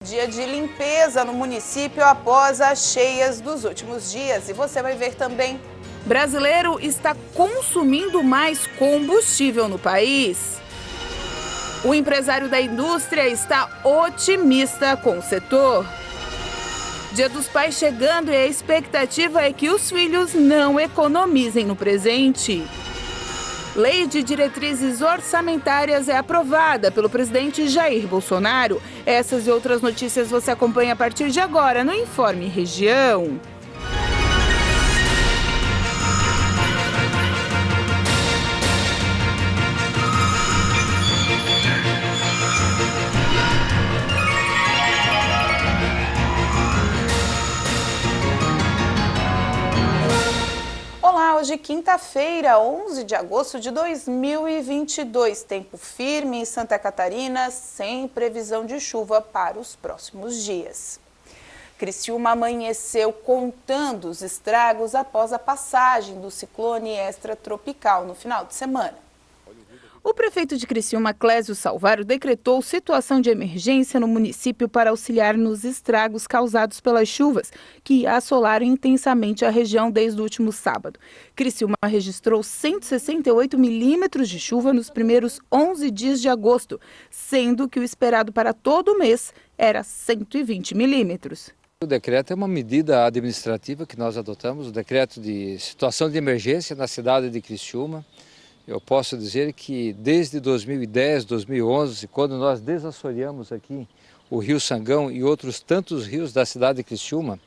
Dia de limpeza no município após as cheias dos últimos dias. E você vai ver também. Brasileiro está consumindo mais combustível no país. O empresário da indústria está otimista com o setor. Dia dos Pais chegando e a expectativa é que os filhos não economizem no presente. Lei de diretrizes orçamentárias é aprovada pelo presidente Jair Bolsonaro. Essas e outras notícias você acompanha a partir de agora no Informe Região. Olá, hoje quinta-feira, 11 de agosto de 2022. Tempo firme em Santa Catarina, sem previsão de chuva para os próximos dias. Criciúma amanheceu contando os estragos após a passagem do ciclone extratropical no final de semana. O prefeito de Criciúma, Clésio Salvaro, decretou situação de emergência no município para auxiliar nos estragos causados pelas chuvas que assolaram intensamente a região desde o último sábado. Criciúma registrou 168 milímetros de chuva nos primeiros 11 dias de agosto, sendo que o esperado para todo o mês era 120 milímetros. O decreto é uma medida administrativa que nós adotamos, o decreto de situação de emergência na cidade de Criciúma. Eu posso dizer que desde 2010, 2011, quando nós desassoreamos aqui o Rio Sangão e outros tantos rios da cidade de Criciúma,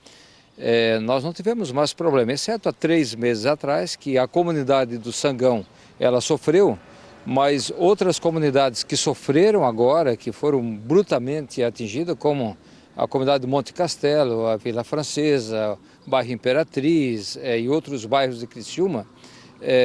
nós não tivemos mais problema, exceto há 3 meses atrás, que a comunidade do Sangão ela sofreu, mas outras comunidades que sofreram agora, que foram brutalmente atingidas, como a comunidade de Monte Castelo, a Vila Francesa, o bairro Imperatriz e outros bairros de Criciúma,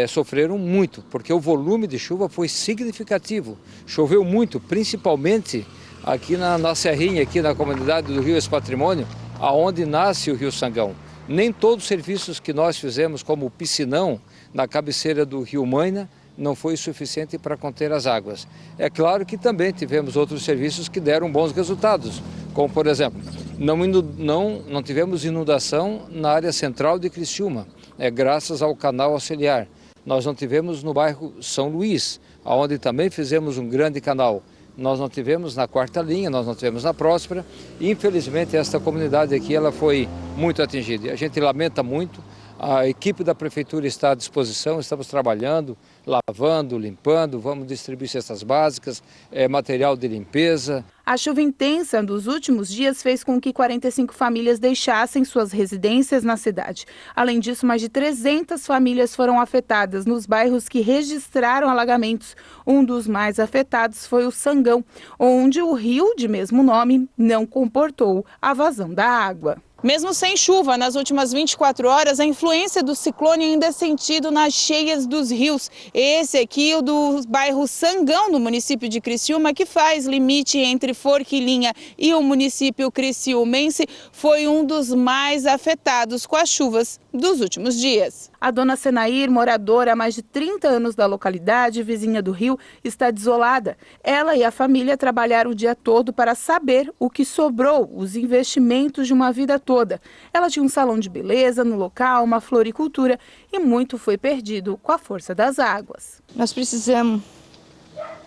sofreram muito, porque o volume de chuva foi significativo. Choveu muito, principalmente aqui na Serrinha, aqui na comunidade do Rio Ex-Patrimônio, aonde nasce o Rio Sangão. Nem todos os serviços que nós fizemos, como o piscinão na cabeceira do Rio Maina, não foi suficiente para conter as águas. É claro que também tivemos outros serviços que deram bons resultados, como por exemplo, não tivemos inundação na área central de Criciúma, graças ao canal auxiliar. Nós não tivemos no bairro São Luís, onde também fizemos um grande canal. Nós não tivemos na Quarta Linha, nós não tivemos na Próspera. Infelizmente, esta comunidade aqui ela foi muito atingida. A gente lamenta muito. A equipe da prefeitura está à disposição, estamos trabalhando, lavando, limpando, vamos distribuir cestas básicas, material de limpeza. A chuva intensa dos últimos dias fez com que 45 famílias deixassem suas residências na cidade. Além disso, mais de 300 famílias foram afetadas nos bairros que registraram alagamentos. Um dos mais afetados foi o Sangão, onde o rio de mesmo nome não comportou a vazão da água. Mesmo sem chuva, nas últimas 24 horas, a influência do ciclone ainda é sentido nas cheias dos rios. Esse aqui, o do bairro Sangão, no município de Criciúma, que faz limite entre Forquilinha e o município criciumense, foi um dos mais afetados com as chuvas dos últimos dias. A dona Senair, moradora há mais de 30 anos da localidade, vizinha do rio, está desolada. Ela e a família trabalharam o dia todo para saber o que sobrou, os investimentos de uma vida toda. Ela tinha um salão de beleza no local, uma floricultura e muito foi perdido com a força das águas. Nós precisamos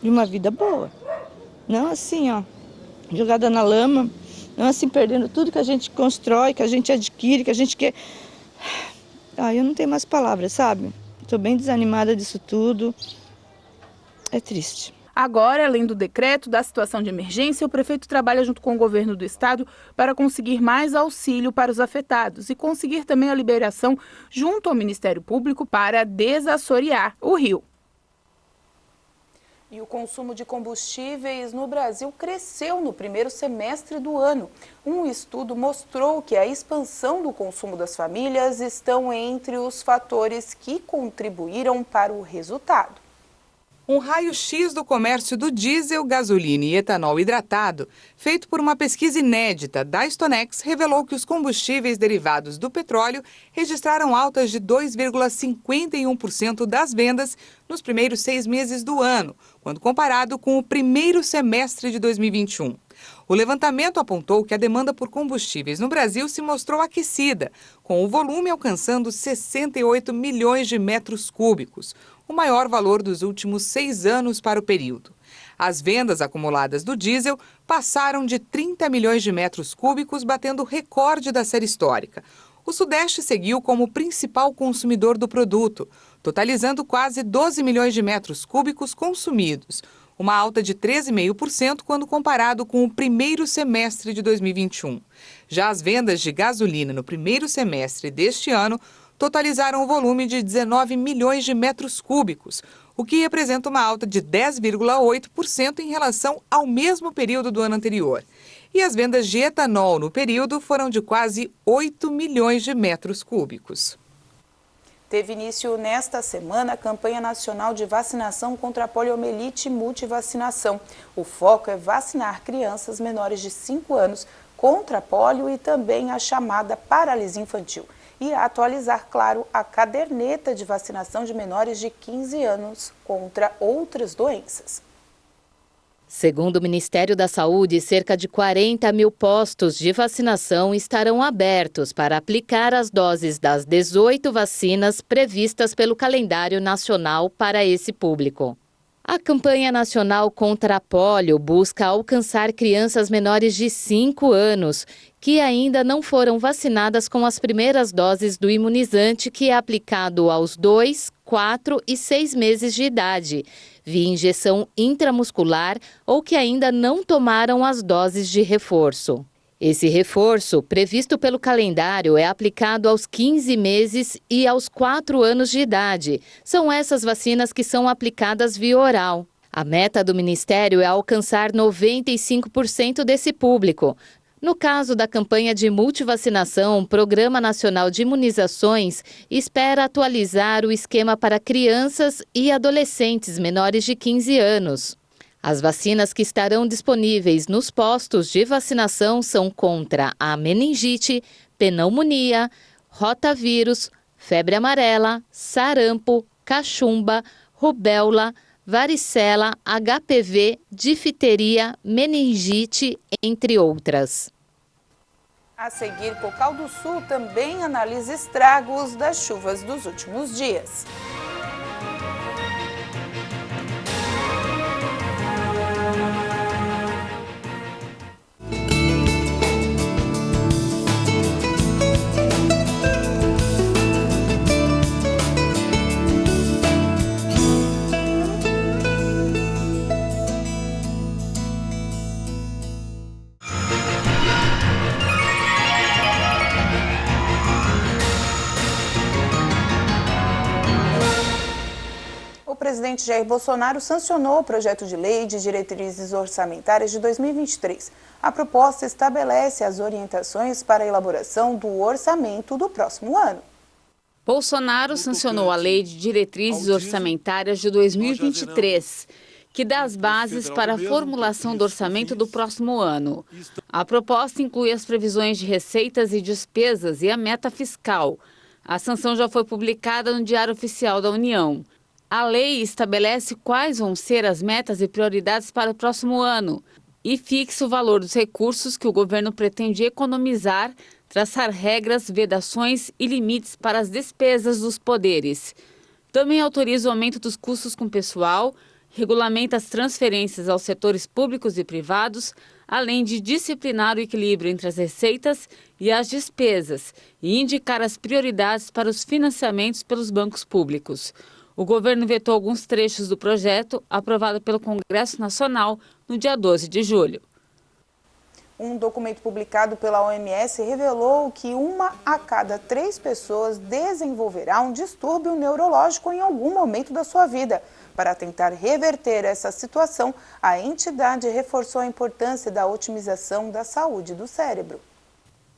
de uma vida boa, não assim, jogada na lama, não assim perdendo tudo que a gente constrói, que a gente adquire, que a gente quer. Eu não tenho mais palavras, sabe? Estou bem desanimada disso tudo. É triste. Agora, além do decreto da situação de emergência, o prefeito trabalha junto com o governo do estado para conseguir mais auxílio para os afetados e conseguir também a liberação junto ao Ministério Público para desassorear o rio. E o consumo de combustíveis no Brasil cresceu no primeiro semestre do ano. Um estudo mostrou que a expansão do consumo das famílias estão entre os fatores que contribuíram para o resultado. Um raio-x do comércio do diesel, gasolina e etanol hidratado, feito por uma pesquisa inédita da Stonex, revelou que os combustíveis derivados do petróleo registraram altas de 2,51% das vendas nos primeiros 6 meses do ano, quando comparado com o primeiro semestre de 2021. O levantamento apontou que a demanda por combustíveis no Brasil se mostrou aquecida, com o volume alcançando 68 milhões de metros cúbicos, o maior valor dos últimos 6 anos para o período. As vendas acumuladas do diesel passaram de 30 milhões de metros cúbicos, batendo o recorde da série histórica. O Sudeste seguiu como principal consumidor do produto, totalizando quase 12 milhões de metros cúbicos consumidos, uma alta de 13,5% quando comparado com o primeiro semestre de 2021. Já as vendas de gasolina no primeiro semestre deste ano totalizaram o volume de 19 milhões de metros cúbicos, o que representa uma alta de 10,8% em relação ao mesmo período do ano anterior. E as vendas de etanol no período foram de quase 8 milhões de metros cúbicos. Teve início nesta semana a campanha nacional de vacinação contra a poliomielite e multivacinação. O foco é vacinar crianças menores de 5 anos contra a polio e também a chamada paralisia infantil. E atualizar, claro, a caderneta de vacinação de menores de 15 anos contra outras doenças. Segundo o Ministério da Saúde, cerca de 40 mil postos de vacinação estarão abertos para aplicar as doses das 18 vacinas previstas pelo calendário nacional para esse público. A campanha nacional contra a polio busca alcançar crianças menores de 5 anos que ainda não foram vacinadas com as primeiras doses do imunizante, que é aplicado aos 2, 4 e 6 meses de idade, via injeção intramuscular, ou que ainda não tomaram as doses de reforço. Esse reforço, previsto pelo calendário, é aplicado aos 15 meses e aos 4 anos de idade. São essas vacinas que são aplicadas via oral. A meta do Ministério é alcançar 95% desse público. No caso da campanha de multivacinação, o Programa Nacional de Imunizações espera atualizar o esquema para crianças e adolescentes menores de 15 anos. As vacinas que estarão disponíveis nos postos de vacinação são contra a meningite, pneumonia, rotavírus, febre amarela, sarampo, cachumba, rubéola, varicela, HPV, difteria, meningite, entre outras. A seguir, Cocal do Sul também analisa estragos das chuvas dos últimos dias. O presidente Jair Bolsonaro sancionou o projeto de lei de diretrizes orçamentárias de 2023. A proposta estabelece as orientações para a elaboração do orçamento do próximo ano. Bolsonaro sancionou a Lei de Diretrizes Orçamentárias de 2023, que dá as bases para a formulação do orçamento do próximo ano. A proposta inclui as previsões de receitas e despesas e a meta fiscal. A sanção já foi publicada no Diário Oficial da União. A lei estabelece quais vão ser as metas e prioridades para o próximo ano e fixa o valor dos recursos que o governo pretende economizar, traçar regras, vedações e limites para as despesas dos poderes. Também autoriza o aumento dos custos com pessoal, regulamenta as transferências aos setores públicos e privados, além de disciplinar o equilíbrio entre as receitas e as despesas e indicar as prioridades para os financiamentos pelos bancos públicos. O governo vetou alguns trechos do projeto, aprovado pelo Congresso Nacional no dia 12 de julho. Um documento publicado pela OMS revelou que 1 a cada 3 pessoas desenvolverá um distúrbio neurológico em algum momento da sua vida. Para tentar reverter essa situação, a entidade reforçou a importância da otimização da saúde do cérebro.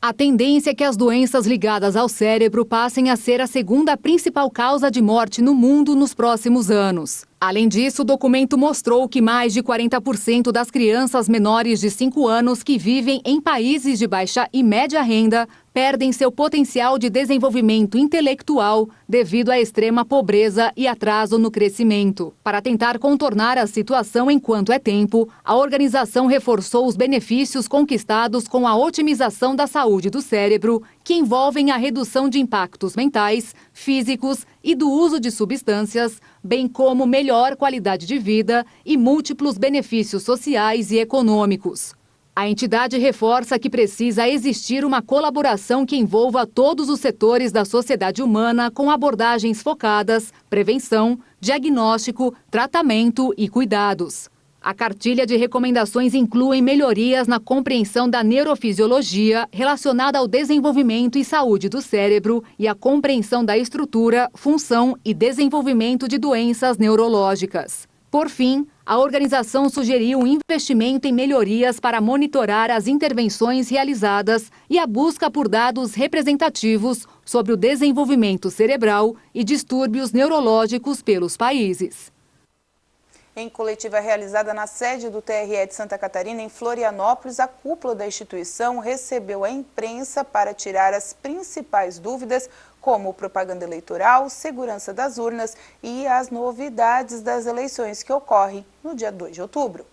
A tendência é que as doenças ligadas ao cérebro passem a ser a segunda principal causa de morte no mundo nos próximos anos. Além disso, o documento mostrou que mais de 40% das crianças menores de 5 anos que vivem em países de baixa e média renda perdem seu potencial de desenvolvimento intelectual devido à extrema pobreza e atraso no crescimento. Para tentar contornar a situação enquanto é tempo, a organização reforçou os benefícios conquistados com a otimização da saúde do cérebro, que envolvem a redução de impactos mentais, físicos e do uso de substâncias, bem como melhor qualidade de vida e múltiplos benefícios sociais e econômicos. A entidade reforça que precisa existir uma colaboração que envolva todos os setores da sociedade humana com abordagens focadas, prevenção, diagnóstico, tratamento e cuidados. A cartilha de recomendações inclui melhorias na compreensão da neurofisiologia relacionada ao desenvolvimento e saúde do cérebro e a compreensão da estrutura, função e desenvolvimento de doenças neurológicas. Por fim, a organização sugeriu um investimento em melhorias para monitorar as intervenções realizadas e a busca por dados representativos sobre o desenvolvimento cerebral e distúrbios neurológicos pelos países. Em coletiva realizada na sede do TRE de Santa Catarina, em Florianópolis, a cúpula da instituição recebeu a imprensa para tirar as principais dúvidas, como propaganda eleitoral, segurança das urnas e as novidades das eleições que ocorrem no dia 2 de outubro.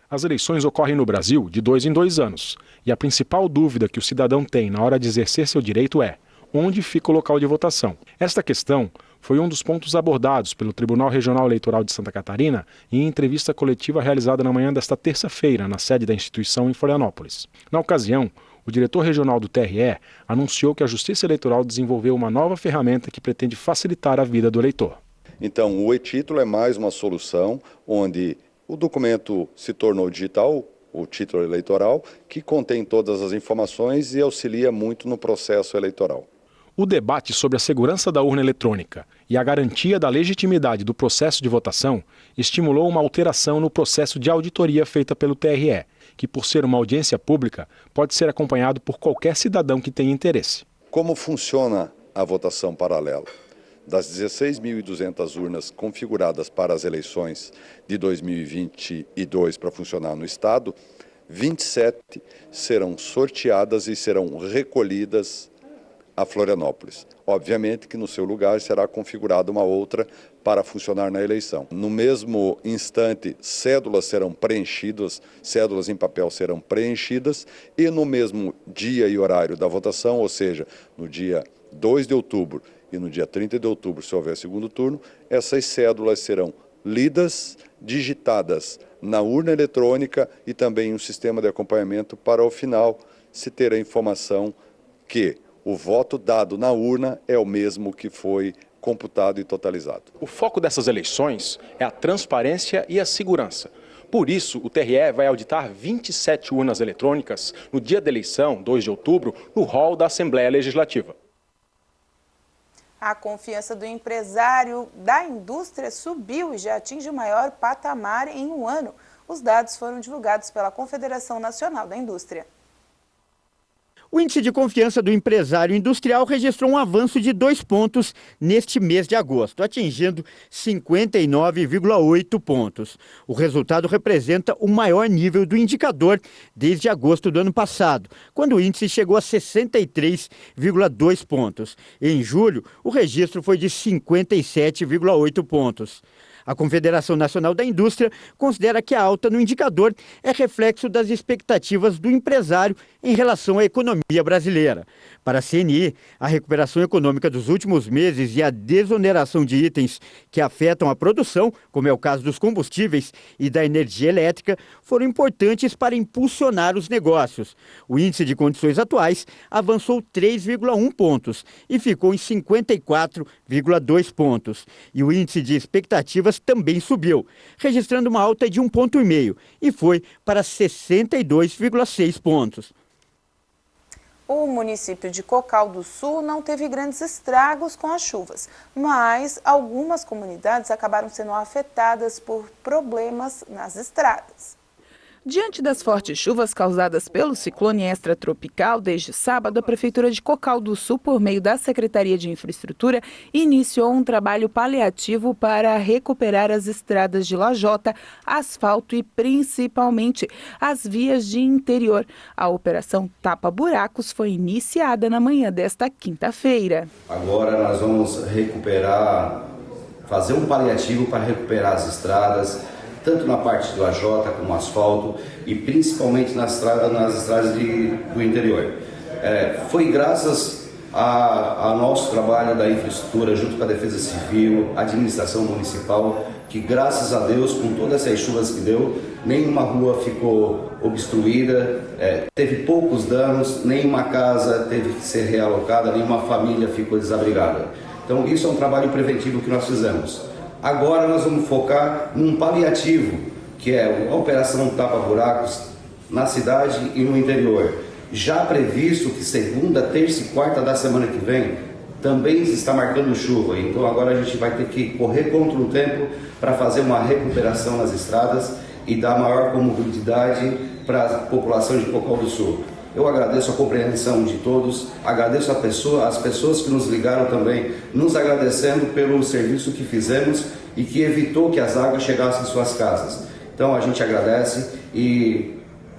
As eleições ocorrem no Brasil de 2 em 2 anos. E a principal dúvida que o cidadão tem na hora de exercer seu direito é: onde fica o local de votação? Esta questão foi um dos pontos abordados pelo Tribunal Regional Eleitoral de Santa Catarina em entrevista coletiva realizada na manhã desta terça-feira, na sede da instituição em Florianópolis. Na ocasião, o diretor regional do TRE anunciou que a Justiça Eleitoral desenvolveu uma nova ferramenta que pretende facilitar a vida do eleitor. Então, o e-título é mais uma solução onde o documento se tornou digital, o título eleitoral, que contém todas as informações e auxilia muito no processo eleitoral. O debate sobre a segurança da urna eletrônica e a garantia da legitimidade do processo de votação estimulou uma alteração no processo de auditoria feita pelo TRE, que, por ser uma audiência pública, pode ser acompanhado por qualquer cidadão que tenha interesse. Como funciona a votação paralela? Das 16.200 urnas configuradas para as eleições de 2022 para funcionar no Estado, 27 serão sorteadas e serão recolhidas a Florianópolis. Obviamente que no seu lugar será configurada uma outra para funcionar na eleição. No mesmo instante, cédulas serão preenchidas, cédulas em papel serão preenchidas e no mesmo dia e horário da votação, ou seja, no dia 2 de outubro e no dia 30 de outubro, se houver segundo turno, essas cédulas serão lidas, digitadas na urna eletrônica e também um sistema de acompanhamento para, ao final, se ter a informação que o voto dado na urna é o mesmo que foi computado e totalizado. O foco dessas eleições é a transparência e a segurança. Por isso, o TRE vai auditar 27 urnas eletrônicas no dia da eleição, 2 de outubro, no hall da Assembleia Legislativa. A confiança do empresário da indústria subiu e já atinge o maior patamar em um ano. Os dados foram divulgados pela Confederação Nacional da Indústria. O índice de confiança do empresário industrial registrou um avanço de 2 pontos neste mês de agosto, atingindo 59,8 pontos. O resultado representa o maior nível do indicador desde agosto do ano passado, quando o índice chegou a 63,2 pontos. Em julho, o registro foi de 57,8 pontos. A Confederação Nacional da Indústria considera que a alta no indicador é reflexo das expectativas do empresário em relação à economia brasileira. Para a CNI, a recuperação econômica dos últimos meses e a desoneração de itens que afetam a produção, como é o caso dos combustíveis e da energia elétrica, foram importantes para impulsionar os negócios. O índice de condições atuais avançou 3,1 pontos e ficou em 54,2 pontos. E o índice de expectativas também subiu, registrando uma alta de 1,5 ponto e foi para 62,6 pontos. O município de Cocal do Sul não teve grandes estragos com as chuvas, mas algumas comunidades acabaram sendo afetadas por problemas nas estradas. Diante das fortes chuvas causadas pelo ciclone extratropical, desde sábado, a Prefeitura de Cocal do Sul, por meio da Secretaria de Infraestrutura, iniciou um trabalho paliativo para recuperar as estradas de lajota, asfalto e, principalmente, as vias de interior. A operação Tapa Buracos foi iniciada na manhã desta quinta-feira. Agora nós vamos fazer um paliativo para recuperar as estradas, tanto na parte do AJ como asfalto e principalmente nas estradas do interior. Foi graças ao nosso trabalho da infraestrutura junto com a Defesa Civil, a administração municipal, que graças a Deus, com todas essas chuvas que deu, nenhuma rua ficou obstruída, teve poucos danos, nenhuma casa teve que ser realocada, nenhuma família ficou desabrigada. Então isso é um trabalho preventivo que nós fizemos. Agora nós vamos focar num paliativo, que é a Operação Tapa Buracos na cidade e no interior. Já previsto que segunda, terça e quarta da semana que vem também se está marcando chuva. Então agora a gente vai ter que correr contra o tempo para fazer uma recuperação nas estradas e dar maior comodidade para a população de Cocal do Sul. Eu agradeço a compreensão de todos, agradeço as pessoas que nos ligaram também, nos agradecendo pelo serviço que fizemos e que evitou que as águas chegassem às suas casas. Então a gente agradece e,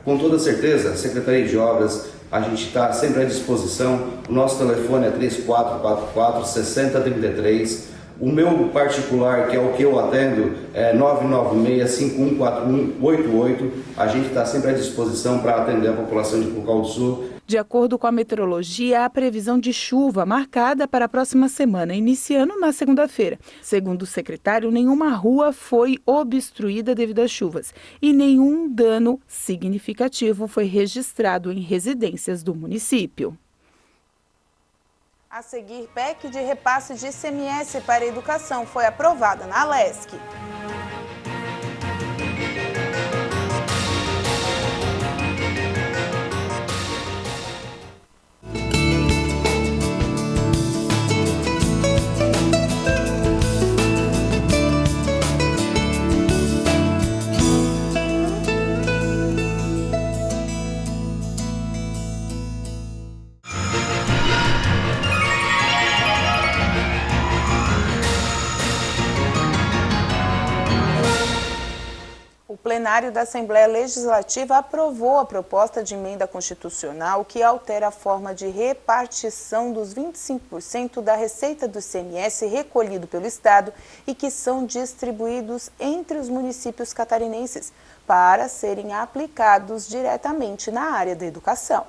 com toda certeza, a Secretaria de Obras, a gente está sempre à disposição. O nosso telefone é 3444-6033. O meu particular, que é o que eu atendo, é 996-514188. A gente está sempre à disposição para atender a população de Cocal do Sul. De acordo com a meteorologia, há previsão de chuva marcada para a próxima semana, iniciando na segunda-feira. Segundo o secretário, nenhuma rua foi obstruída devido às chuvas e nenhum dano significativo foi registrado em residências do município. A seguir, PEC de repasse de ICMS para a educação foi aprovada na Alesc. O plenário da Assembleia Legislativa aprovou a proposta de emenda constitucional que altera a forma de repartição dos 25% da receita do ICMS recolhido pelo Estado e que são distribuídos entre os municípios catarinenses para serem aplicados diretamente na área da educação.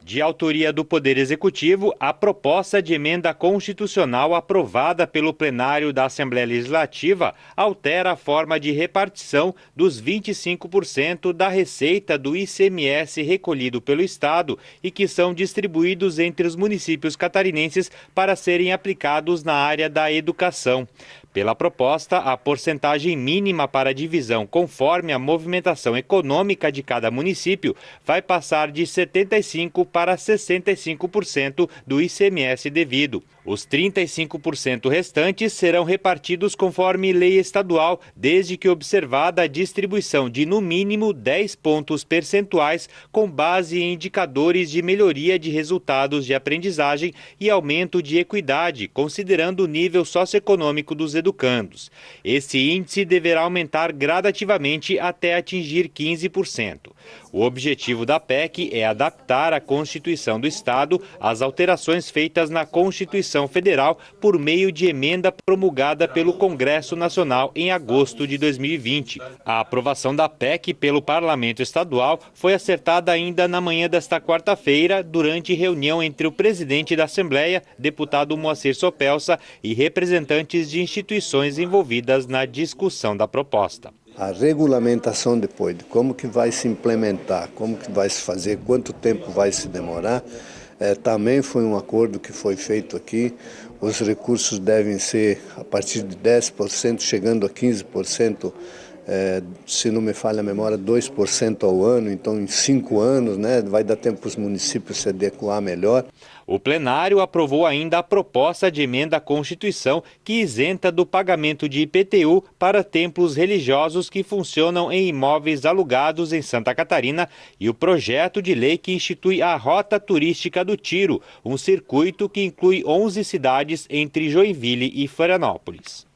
De autoria do Poder Executivo, a proposta de emenda constitucional aprovada pelo plenário da Assembleia Legislativa altera a forma de repartição dos 25% da receita do ICMS recolhido pelo Estado e que são distribuídos entre os municípios catarinenses para serem aplicados na área da educação. Pela proposta, a porcentagem mínima para divisão conforme a movimentação econômica de cada município vai passar de 75% para 65% do ICMS devido. Os 35% restantes serão repartidos conforme lei estadual, desde que observada a distribuição de no mínimo 10 pontos percentuais com base em indicadores de melhoria de resultados de aprendizagem e aumento de equidade, considerando o nível socioeconômico dos educandos. Esse índice deverá aumentar gradativamente até atingir 15%. O objetivo da PEC é adaptar a Constituição do Estado às alterações feitas na Constituição Federal por meio de emenda promulgada pelo Congresso Nacional em agosto de 2020. A aprovação da PEC pelo Parlamento Estadual foi acertada ainda na manhã desta quarta-feira, durante reunião entre o presidente da Assembleia, deputado Moacir Sopelsa, e representantes de instituições envolvidas na discussão da proposta. A regulamentação depois, de como que vai se implementar, como que vai se fazer, quanto tempo vai se demorar, também foi um acordo que foi feito aqui. Os recursos devem ser a partir de 10%, chegando a 15% se não me falha a memória, 2% ao ano, então em 5 anos, né, vai dar tempo para os municípios se adequar melhor. O plenário aprovou ainda a proposta de emenda à Constituição que isenta do pagamento de IPTU para templos religiosos que funcionam em imóveis alugados em Santa Catarina e o projeto de lei que institui a Rota Turística do Tiro, um circuito que inclui 11 cidades entre Joinville e Florianópolis.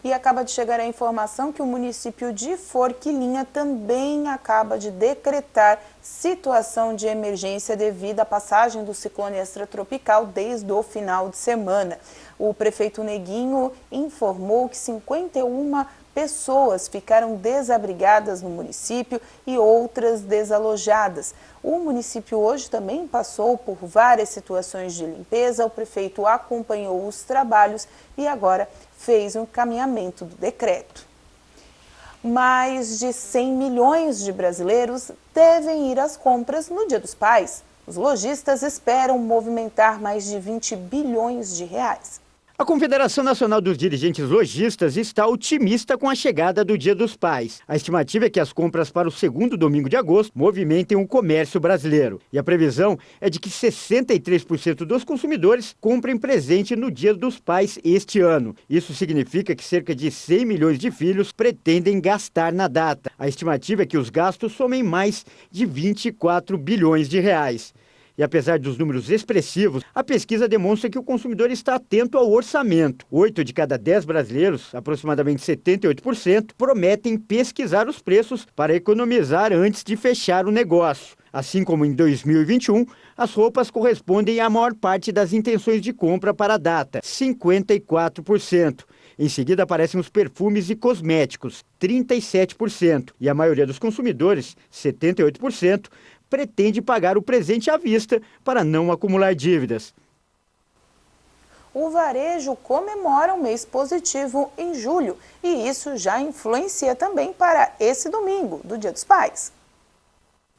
E acaba de chegar a informação que o município de Forquilinha também acaba de decretar situação de emergência devido à passagem do ciclone extratropical desde o final de semana. O prefeito Neguinho informou que 51 pessoas ficaram desabrigadas no município e outras desalojadas. O município hoje também passou por várias situações de limpeza. O prefeito acompanhou os trabalhos e agora fez um encaminhamento do decreto. Mais de 100 milhões de brasileiros devem ir às compras no Dia dos Pais. Os lojistas esperam movimentar mais de 20 bilhões de reais. A Confederação Nacional dos Dirigentes Lojistas está otimista com a chegada do Dia dos Pais. A estimativa é que as compras para o segundo domingo de agosto movimentem o comércio brasileiro. E a previsão é de que 63% dos consumidores comprem presente no Dia dos Pais este ano. Isso significa que cerca de 100 milhões de filhos pretendem gastar na data. A estimativa é que os gastos somem mais de 24 bilhões de reais. E apesar dos números expressivos, a pesquisa demonstra que o consumidor está atento ao orçamento. 8 de cada 10 brasileiros, aproximadamente 78%, prometem pesquisar os preços para economizar antes de fechar o negócio. Assim como em 2021, as roupas correspondem à maior parte das intenções de compra para a data, 54%. Em seguida aparecem os perfumes e cosméticos, 37%. E a maioria dos consumidores, 78%, pretende pagar o presente à vista para não acumular dívidas. O varejo comemora um mês positivo em julho e isso já influencia também para esse domingo, do Dia dos Pais.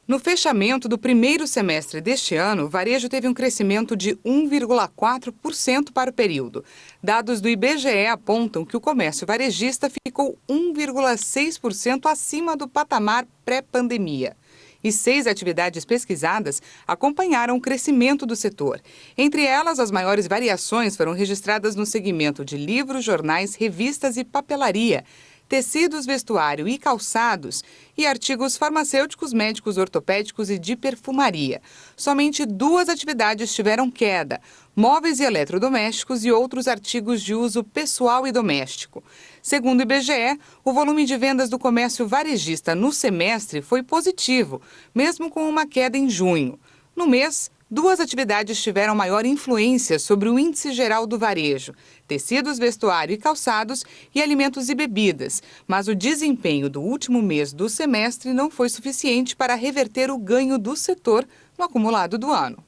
No fechamento do primeiro semestre deste ano, o varejo teve um crescimento de 1,4% para o período. Dados do IBGE apontam que o comércio varejista ficou 1,6% acima do patamar pré-pandemia. E 6 atividades pesquisadas acompanharam o crescimento do setor. Entre elas, as maiores variações foram registradas no segmento de livros, jornais, revistas e papelaria, tecidos, vestuário e calçados e artigos farmacêuticos, médicos, ortopédicos e de perfumaria. Somente 2 atividades tiveram queda: móveis e eletrodomésticos e outros artigos de uso pessoal e doméstico. Segundo o IBGE, o volume de vendas do comércio varejista no semestre foi positivo, mesmo com uma queda em junho. No mês, 2 atividades tiveram maior influência sobre o índice geral do varejo: tecidos, vestuário e calçados e alimentos e bebidas. Mas o desempenho do último mês do semestre não foi suficiente para reverter o ganho do setor no acumulado do ano.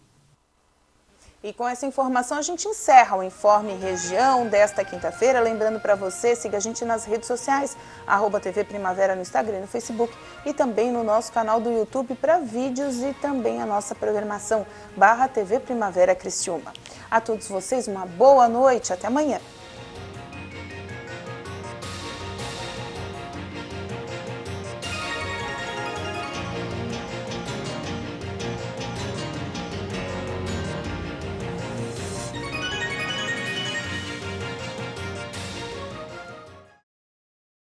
E com essa informação a gente encerra o Informe Região desta quinta-feira. Lembrando para você, siga a gente nas redes sociais, @TV Primavera no Instagram e no Facebook e também no nosso canal do YouTube para vídeos e também a nossa programação /TV Primavera Criciúma. A todos vocês uma boa noite, até amanhã.